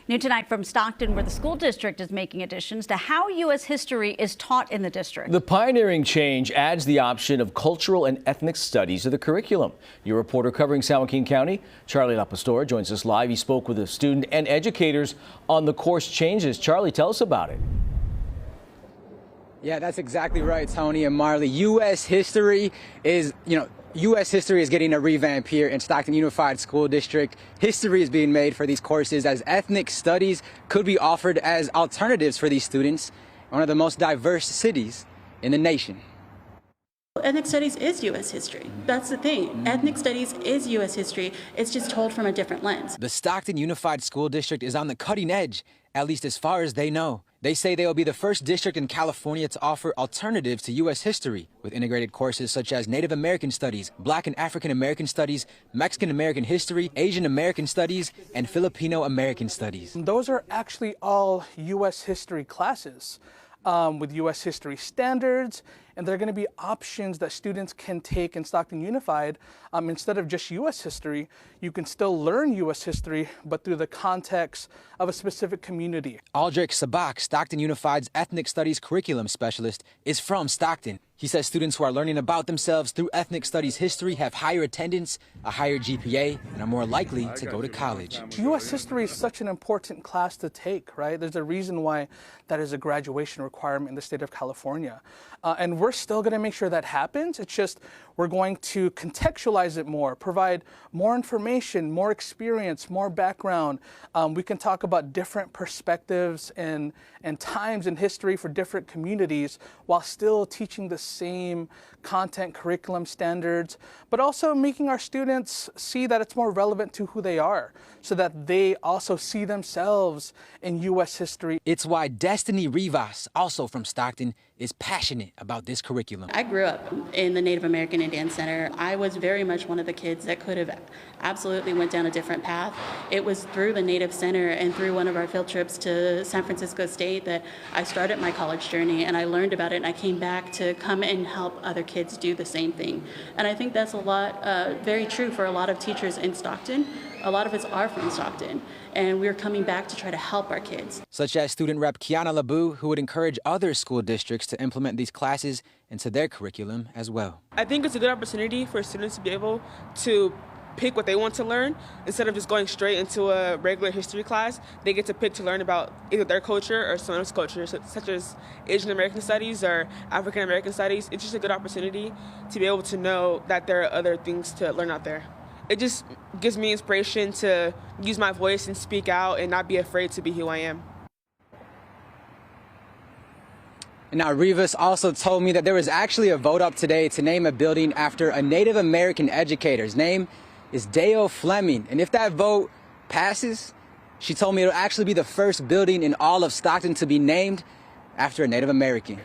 New tonight from Stockton, where the school district is making additions to how U.S. history is taught in the district. The pioneering change adds the option of cultural and ethnic studies to the curriculum. Your reporter covering San Joaquin County, Charlie Lapastora, joins us live. He spoke with a student and educators on the course changes. Charlie, tell us about it. Yeah, that's exactly right, Tony and Marley. U.S. history is, U.S. history is getting a revamp here in Stockton Unified School District. History is being made for these courses as ethnic studies could be offered as alternatives for these students in one of the most diverse cities in the nation. Ethnic studies is U.S. history. That's the thing. Ethnic studies is U.S. history. It's just told from a different lens. The Stockton Unified School District is on the cutting edge, at least as far as they know. They say they will be the first district in California to offer alternatives to U.S. history with integrated courses such as Native American Studies, Black and African American Studies, Mexican American History, Asian American Studies, and Filipino American Studies. Those are actually all U.S. history classes with U.S. history standards, and there are going to be options that students can take in Stockton Unified. Instead of just U.S. history, you can still learn U.S. history, but through the context of a specific community. Aldrich Sabak, Stockton Unified's Ethnic Studies Curriculum Specialist, is from Stockton. He says students who are learning about themselves through ethnic studies history have higher attendance, a higher GPA, and are more likely to go to college. U.S. history is such an important class to take, right? There's a reason why that is a graduation requirement in the state of California. And we're still going to make sure that happens. It's just we're going to contextualize it more, provide more information, more experience, more background. We can talk about different perspectives and times in history for different communities while still teaching the same content, curriculum standards, but also making our students see that it's more relevant to who they are so that they also see themselves in U.S. history. It's why Destiny Rivas, also from Stockton, is passionate about this curriculum. I grew up in the Native American Indian Center. I was very much one of the kids that could have absolutely went down a different path. It was through the Native Center and through one of our field trips to San Francisco State that I started my college journey, and I learned about it, and I came back to come and help other kids do the same thing. And I think that's a lot, very true for a lot of teachers in Stockton. A lot of us are from Stockton, and we're coming back to try to help our kids. Such as student rep Kiana Labu, who would encourage other school districts to implement these classes into their curriculum as well. I think it's a good opportunity for students to be able to pick what they want to learn instead of just going straight into a regular history class. They get to pick to learn about either their culture or someone else's culture, such as Asian American Studies or African American Studies. It's just a good opportunity to be able to know that there are other things to learn out there. It just gives me inspiration to use my voice and speak out and not be afraid to be who I am. Now, Rivas also told me that there was actually a vote up today to name a building after a Native American educator. His name is Dale Fleming. And if that vote passes, she told me it'll actually be the first building in all of Stockton to be named after a Native American.